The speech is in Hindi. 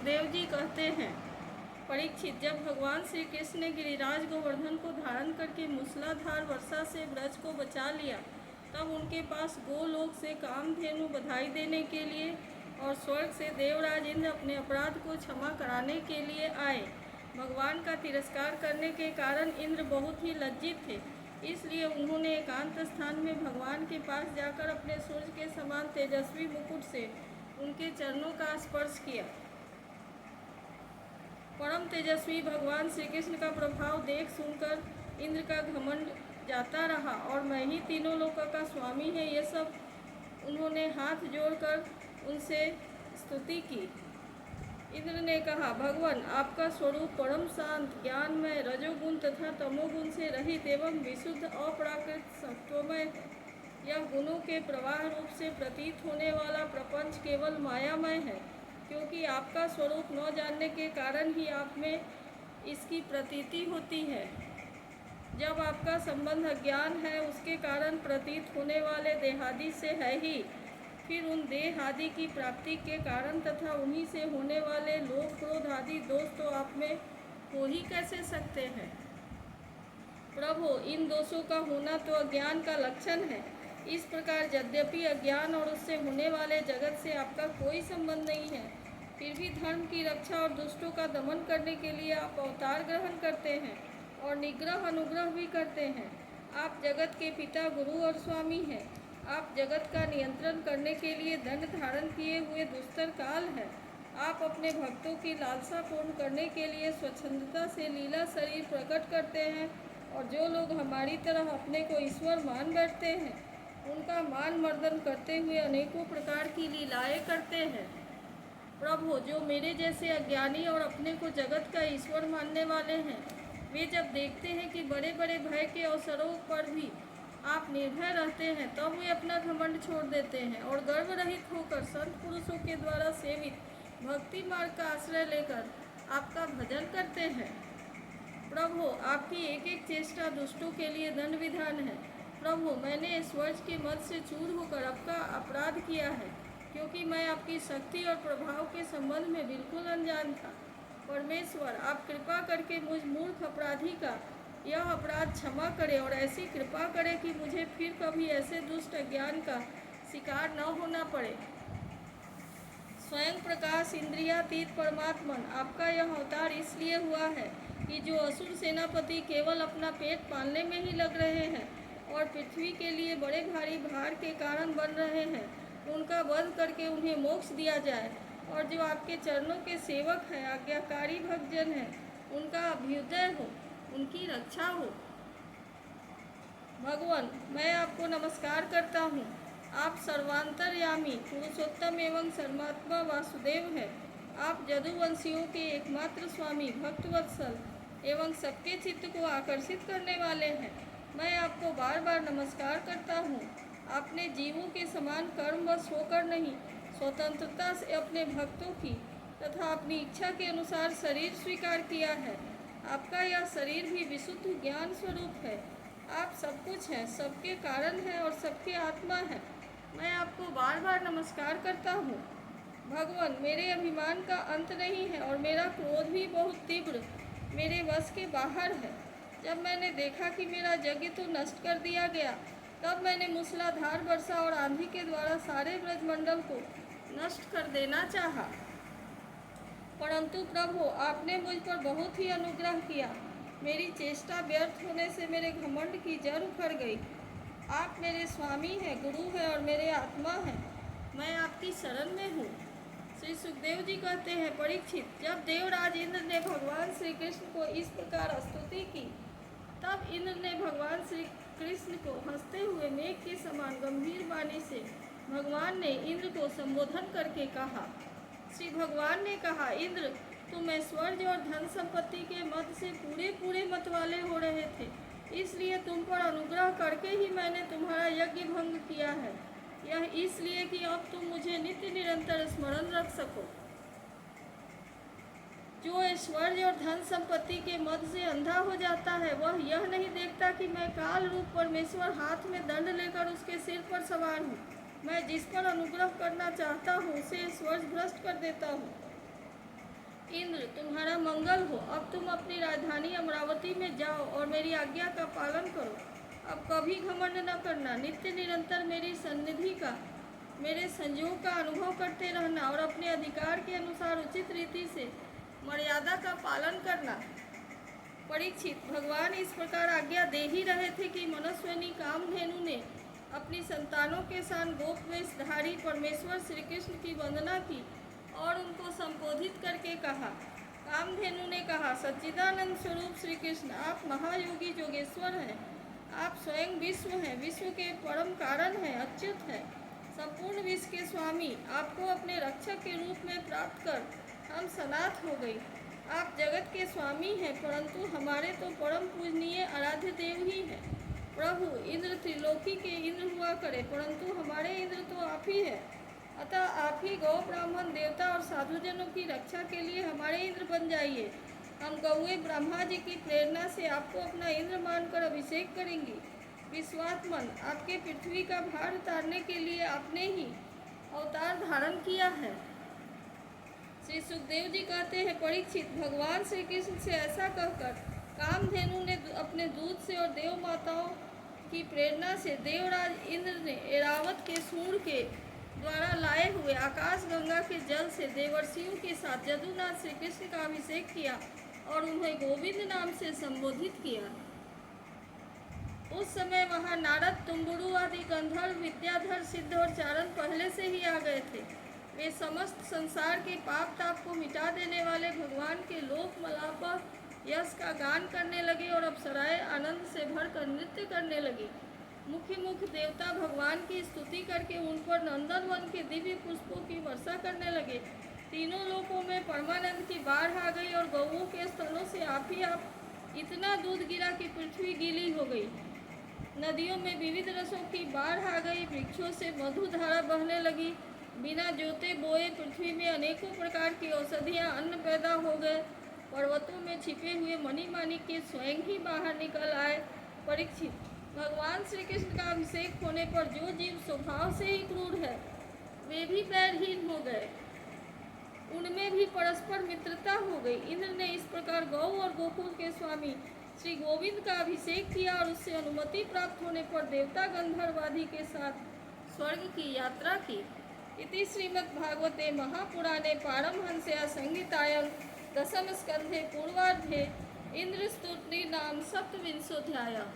सुखदेव जी कहते हैं, परीक्षित, जब भगवान श्री कृष्ण ने गिरिराज गोवर्धन को धारण करके मूसलाधार वर्षा से ब्रज को बचा लिया, तब उनके पास गोलोक से कामधेनु बधाई देने के लिए और स्वर्ग से देवराज इंद्र अपने अपराध को क्षमा कराने के लिए आए। भगवान का तिरस्कार करने के कारण इंद्र बहुत ही लज्जित थे, इसलिए उन्होंने एकांत स्थान में भगवान के पास जाकर अपने सूर्य के समान तेजस्वी मुकुट से उनके चरणों का स्पर्श किया। परम तेजस्वी भगवान श्री कृष्ण का प्रभाव देख सुनकर इंद्र का घमंड जाता रहा और मैं ही तीनों लोकों का स्वामी है, ये सब उन्होंने हाथ जोड़कर उनसे स्तुति की। इंद्र ने कहा, भगवान, आपका स्वरूप परम शांत, ज्ञानमय, रजोगुण तथा तमोगुण से रहित एवं विशुद्ध अप्राकृत सत्वमय है। यह गुणों के प्रवाह रूप से प्रतीत होने वाला प्रपंच केवल मायामय है, क्योंकि आपका स्वरूप न जानने के कारण ही आप में इसकी प्रतीति होती है। जब आपका संबंध अज्ञान है, उसके कारण प्रतीत होने वाले देहादि से है ही, फिर उन देह आदि की प्राप्ति के कारण तथा उन्हीं से होने वाले लोभ क्रोध आदि दोष तो आप में हो ही कैसे सकते हैं। प्रभु, इन दोषों का होना तो अज्ञान का लक्षण है। इस प्रकार यद्यपि अज्ञान और उससे होने वाले जगत से आपका कोई संबंध नहीं है, फिर भी धर्म की रक्षा और दुष्टों का दमन करने के लिए आप अवतार ग्रहण करते हैं और निग्रह अनुग्रह भी करते हैं। आप जगत के पिता, गुरु और स्वामी हैं। आप जगत का नियंत्रण करने के लिए दंड धारण किए हुए दुस्तर काल है। आप अपने भक्तों की लालसा पूर्ण करने के लिए स्वच्छंदता से लीला शरीर प्रकट करते हैं, और जो लोग हमारी तरह अपने को ईश्वर मान बैठते हैं, उनका मान मर्दन करते हुए अनेकों प्रकार की लीलाएं करते हैं। प्रभु, जो मेरे जैसे अज्ञानी और अपने को जगत का ईश्वर मानने वाले हैं, वे जब देखते हैं कि बड़े बड़े भय के अवसरों पर भी आप निर्भय रहते हैं, तब वे अपना घमंड छोड़ देते हैं और गर्व रहित होकर संत पुरुषों के द्वारा सेवित भक्ति मार्ग का आश्रय लेकर आपका भजन करते हैं। प्रभु, आपकी एक एक चेष्टा दुष्टों के लिए दंड विधान है। प्रभु, मैंने स्वर्ग के मद से चूर होकर आपका अपराध किया है, क्योंकि मैं आपकी शक्ति और प्रभाव के संबंध में बिल्कुल अनजान था। परमेश्वर, आप कृपा करके मुझ मूर्ख अपराधी का यह अपराध क्षमा करें और ऐसी कृपा करें कि मुझे फिर कभी ऐसे दुष्ट अज्ञान का शिकार न होना पड़े। स्वयं प्रकाश इंद्रियातीत परमात्मन, आपका यह अवतार इसलिए हुआ है कि जो असुर सेनापति केवल अपना पेट पालने में ही लग रहे हैं और पृथ्वी के लिए बड़े भारी भार के कारण बन रहे हैं, उनका वध करके उन्हें मोक्ष दिया जाए, और जो आपके चरणों के सेवक हैं, आज्ञाकारी भक्तजन हैं, उनका अभ्युदय हो, उनकी रक्षा हो। भगवान, मैं आपको नमस्कार करता हूँ। आप सर्वांतर्यामी, पुरुषोत्तम एवं सर्वात्मा वासुदेव हैं। आप यदुवंशियों के एकमात्र स्वामी, भक्तवत्सल एवं सबके चित्त को आकर्षित करने वाले हैं। मैं आपको बार बार नमस्कार करता हूँ। आपने जीवों के समान कर्मवश होकर नहीं, स्वतंत्रता से अपने भक्तों की तथा अपनी इच्छा के अनुसार शरीर स्वीकार किया है। आपका यह शरीर भी विशुद्ध ज्ञान स्वरूप है। आप सब कुछ हैं, सबके कारण हैं और सबके आत्मा हैं। मैं आपको बार बार नमस्कार करता हूँ। भगवान, मेरे अभिमान का अंत नहीं है और मेरा क्रोध भी बहुत तीव्र मेरे वश के बाहर है। जब मैंने देखा कि मेरा यज्ञ तो नष्ट कर दिया गया, तब मैंने मूसलाधार वर्षा और आंधी के द्वारा सारे ब्रजमंडल को नष्ट कर देना चाहा। परंतु प्रभु, आपने मुझ पर बहुत ही अनुग्रह किया। मेरी चेष्टा व्यर्थ होने से मेरे घमंड की जड़ उखड़ गई। आप मेरे स्वामी हैं, गुरु हैं और मेरे आत्मा हैं। मैं आपकी शरण में हूँ। श्री सुखदेव जी कहते हैं, परीक्षित, जब देवराज इंद्र ने भगवान श्री कृष्ण को इस प्रकार स्तुति की, तब इंद्र ने भगवान श्री कृष्ण को हंसते हुए मेघ के समान गंभीर वाणी से भगवान ने इंद्र को संबोधन करके कहा। श्री भगवान ने कहा, इंद्र, तुम ऐश्वर्य और धन संपत्ति के मद से पूरे पूरे मत वाले हो रहे थे, इसलिए तुम पर अनुग्रह करके ही मैंने तुम्हारा यज्ञ भंग किया है। यह इसलिए कि अब तुम मुझे नित्य निरंतर स्मरण रख सको। जो ऐश्वर्य और धन संपत्ति के मद से अंधा हो जाता है, वह यह नहीं देखता कि मैं काल रूप परमेश्वर हाथ में दंड लेकर उसके सिर पर सवार हूँ। मैं जिस पर अनुग्रह करना चाहता हूँ, उसे ऐश्वर्य भ्रष्ट कर देता हूँ। इंद्र, तुम्हारा मंगल हो। अब तुम अपनी राजधानी अमरावती में जाओ और मेरी आज्ञा का पालन करो। अब कभी घमंड न करना, नित्य निरंतर मेरी सन्निधि का, मेरे संयोग का अनुभव करते रहना और अपने अधिकार के अनुसार उचित रीति से मर्यादा का पालन करना। परीक्षित, भगवान इस प्रकार आज्ञा दे ही रहे थे कि मनस्विनी कामधेनु ने अपनी संतानों के साथ गोप वेशधारी परमेश्वर श्री कृष्ण की वंदना की और उनको संबोधित करके कहा। कामधेनु ने कहा, सच्चिदानंद स्वरूप श्री कृष्ण, आप महायोगी जोगेश्वर हैं। आप स्वयं विश्व हैं, विश्व के परम कारण हैं, अच्युत हैं, संपूर्ण विश्व के स्वामी। आपको अपने रक्षक के रूप में प्राप्त कर हम सनाथ हो गई। आप जगत के स्वामी हैं, परंतु हमारे तो परम पूजनीय आराध्य देव ही हैं। प्रभु, इंद्र त्रिलोकी के इंद्र हुआ करे, परंतु हमारे इंद्र तो आप ही हैं। अतः आप ही गौ ब्राह्मण देवता और साधुजनों की रक्षा के लिए हमारे इंद्र बन जाइए। हम गौएं ब्रह्मा जी की प्रेरणा से आपको अपना इंद्र मानकर अभिषेक करेंगी। विश्वात्मन, आपके पृथ्वी का भार उतारने के लिए आपने ही अवतार धारण किया है। श्री सुखदेव जी कहते हैं, परीक्षित, भगवान श्री कृष्ण से ऐसा कहकर कामधेनु ने अपने दूत से और देव माताओं की प्रेरणा से देवराज इंद्र ने ऐरावत के सूंड के द्वारा लाए हुए आकाश गंगा के जल से देवर्षियों के साथ जदुनाथ श्री कृष्ण का अभिषेक किया और उन्हें गोविंद नाम से संबोधित किया। उस समय वहां नारद, तुम्बुरु आदि गंधर्व, विद्याधर, सिद्ध और चारण पहले से ही आ गए थे। वे समस्त संसार के पाप ताप को मिटा देने वाले भगवान के लोक मलापा यश का गान करने लगे और अप्सराएं आनंद से भरकर नृत्य करने लगी। मुख्य मुख्य देवता भगवान की स्तुति करके उन पर नंदन वन के दिव्य पुष्पों की वर्षा करने लगे। तीनों लोकों में परमानंद की बाढ़ आ गई और गौओं के स्तनों से आप ही आप इतना दूध गिरा कि पृथ्वी गीली हो गई। नदियों में विविध रसों की बाढ़ आ गई, वृक्षों से मधु धारा बहने लगी। बिना जोते बोए पृथ्वी में अनेकों प्रकार की औषधियाँ, अन्न पैदा हो गए। पर्वतों में छिपे हुए मणि माणिक के स्वयं ही बाहर निकल आए। परीक्षित, भगवान श्री कृष्ण का अभिषेक होने पर जो जीव स्वभाव से ही क्रूर है, वे भी पैरहीन हो गए, उनमें भी परस्पर मित्रता हो गई। इंद्र ने इस प्रकार गौ और गोकुल के स्वामी श्री गोविंद का अभिषेक किया और उससे अनुमति प्राप्त होने पर देवता गंधर्व आदि के साथ स्वर्ग की यात्रा की। इति श्रीमद्भागवते महापुराणे पारमहंस्यां संहितायां दशम स्कंधे पूर्वार्धे इंद्रस्तुति नाम सप्तविंशोऽध्यायः।